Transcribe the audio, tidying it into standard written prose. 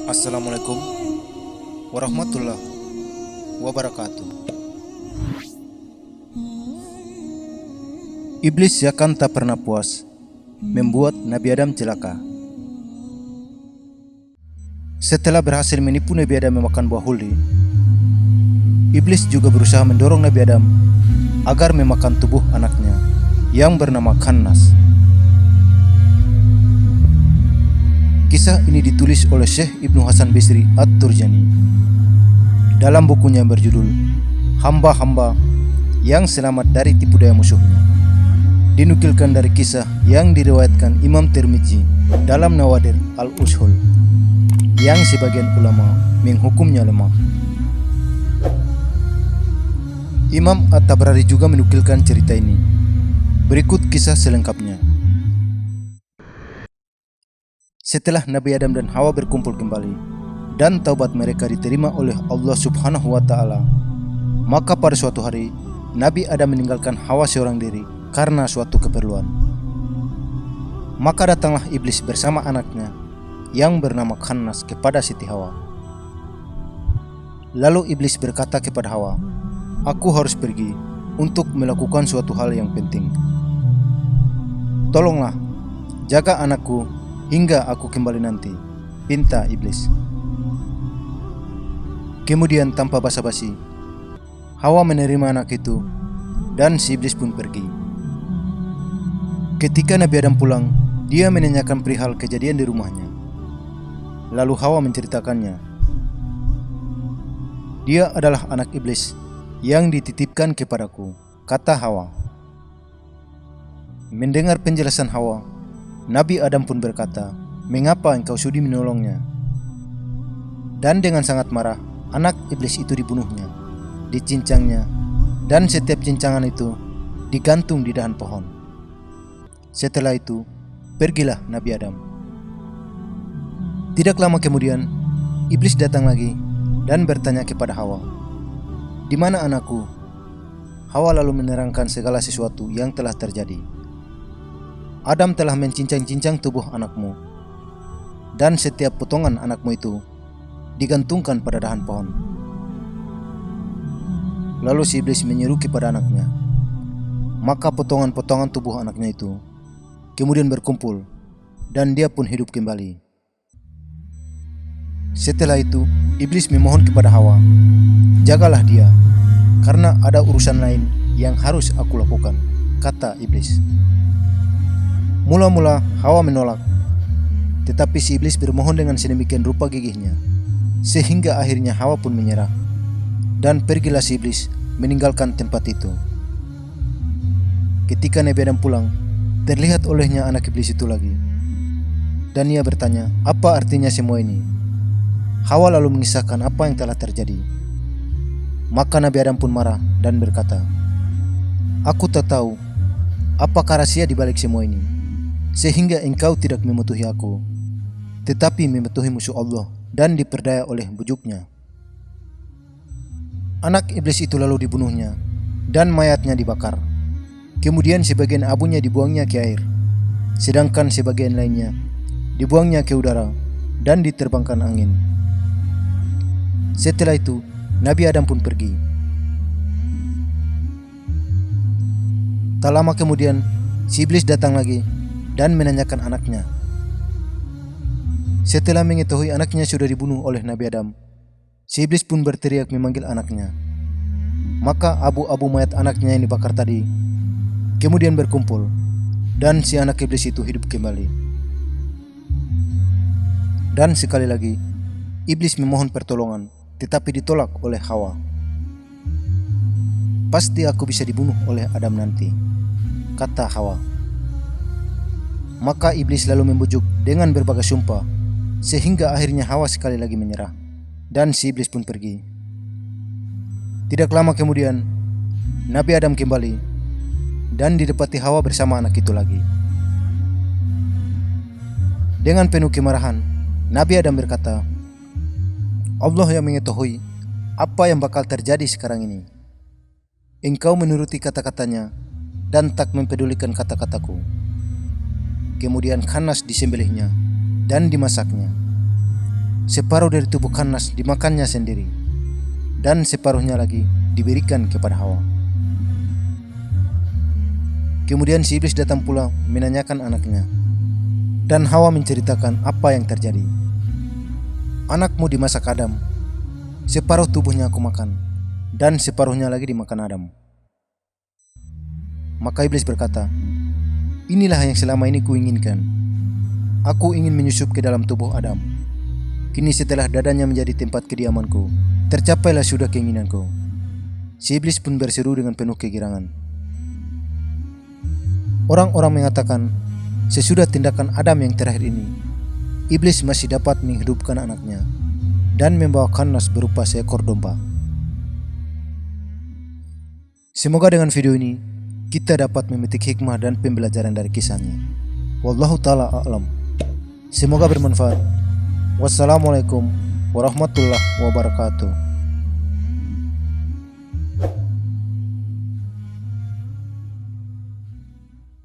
Assalamualaikum warahmatullahi wabarakatuh. Iblis yakan tak pernah puas membuat Nabi Adam celaka. Setelah berhasil menipu Nabi Adam memakan buah huldi, Iblis juga berusaha mendorong Nabi Adam agar memakan tubuh anaknya yang bernama Khannas. Kisah ini ditulis oleh Syekh Ibnu Hasan Bisri At-Turjani dalam bukunya yang berjudul Hamba-hamba yang selamat dari tipu daya musuhnya. Dinukilkan dari kisah yang diriwayatkan Imam Tirmidzi dalam Nawadir Al-Ushul yang sebagian ulama menghukumnya lemah. Imam At-Tabrani juga menukilkan cerita ini. Berikut kisah selengkapnya. Setelah Nabi Adam dan Hawa berkumpul kembali dan taubat mereka diterima oleh Allah Subhanahu wa Ta'ala, maka pada suatu hari Nabi Adam meninggalkan Hawa seorang diri karena suatu keperluan. Maka datanglah iblis bersama anaknya yang bernama Khannas kepada Siti Hawa. Lalu iblis berkata kepada Hawa, "Aku harus pergi untuk melakukan suatu hal yang penting. Tolonglah jaga anakku hingga aku kembali nanti," pinta iblis. Kemudian tanpa basa-basi, Hawa menerima anak itu dan si iblis pun pergi. Ketika Nabi Adam pulang, dia menanyakan perihal kejadian di rumahnya. Lalu Hawa menceritakannya. "Dia adalah anak iblis yang dititipkan kepadaku," kata Hawa. Mendengar penjelasan Hawa, Nabi Adam pun berkata, "Mengapa engkau sudi menolongnya?" Dan dengan sangat marah, anak iblis itu dibunuhnya, dicincangnya, dan setiap cincangan itu digantung di dahan pohon. Setelah itu, pergilah Nabi Adam. Tidak lama kemudian, iblis datang lagi dan bertanya kepada Hawa, "Di mana anakku?" Hawa lalu menerangkan segala sesuatu yang telah terjadi. "Adam telah mencincang-cincang tubuh anakmu, dan setiap potongan anakmu itu digantungkan pada dahan pohon." Lalu si iblis menyeru kepada anaknya, maka potongan-potongan tubuh anaknya itu kemudian berkumpul, dan dia pun hidup kembali. Setelah itu, iblis memohon kepada Hawa, "Jagalah dia, karena ada urusan lain yang harus aku lakukan," kata iblis. Mula-mula Hawa menolak, tetapi si iblis bermohon dengan sedemikian rupa gigihnya, sehingga akhirnya Hawa pun menyerah, dan pergilah si iblis meninggalkan tempat itu. Ketika Nabi Adam pulang, terlihat olehnya anak iblis itu lagi, dan ia bertanya, "Apa artinya semua ini?" Hawa lalu mengisahkan apa yang telah terjadi. Maka Nabi Adam pun marah dan berkata, "Aku tak tahu apakah rahasia di balik semua ini, sehingga engkau tidak mematuhi aku, tetapi mematuhi musuh Allah dan diperdaya oleh bujuknya." Anak iblis itu lalu dibunuhnya, dan mayatnya dibakar. Kemudian sebagian abunya dibuangnya ke air, sedangkan sebagian lainnya dibuangnya ke udara dan diterbangkan angin. Setelah itu, Nabi Adam pun pergi. Tak lama kemudian, si iblis datang lagi dan menanyakan anaknya. Setelah mengetahui anaknya sudah dibunuh oleh Nabi Adam, si iblis pun berteriak memanggil anaknya. Maka abu-abu mayat anaknya yang dibakar tadi kemudian berkumpul, dan si anak iblis itu hidup kembali. Dan sekali lagi, iblis memohon pertolongan, tetapi ditolak oleh Hawa. "Pasti aku bisa dibunuh oleh Adam nanti," kata Hawa. Maka iblis lalu membujuk dengan berbagai sumpah, sehingga akhirnya Hawa sekali lagi menyerah, dan si iblis pun pergi. Tidak lama kemudian, Nabi Adam kembali dan didapati Hawa bersama anak itu lagi. Dengan penuh kemarahan, Nabi Adam berkata, "Allah yang mengetahui apa yang bakal terjadi sekarang ini. Engkau menuruti kata-katanya dan tak mempedulikan kata-kataku." Kemudian Khannas disembelihnya dan dimasaknya. separuh dari tubuh Khannas dimakannya sendiri, dan separuhnya lagi diberikan kepada Hawa. Kemudian si iblis datang pula menanyakan anaknya, dan Hawa menceritakan apa yang terjadi. Anakmu dimasak Adam, separuh tubuhnya aku makan, dan separuhnya lagi dimakan Adam. Maka iblis berkata, inilah yang selama ini kuinginkan. Aku ingin menyusup ke dalam tubuh Adam. Kini setelah dadanya menjadi tempat kediamanku, tercapailah sudah keinginanku. Si iblis pun berseru dengan penuh kegirangan. Orang-orang mengatakan, sesudah tindakan Adam yang terakhir ini, iblis masih dapat menghidupkan anaknya dan membawa Khannas berupa seekor domba. Semoga dengan video ini kita dapat memetik hikmah dan pembelajaran dari kisahnya. Wallahu ta'ala a'lam. Semoga bermanfaat. Wassalamualaikum warahmatullahi wabarakatuh.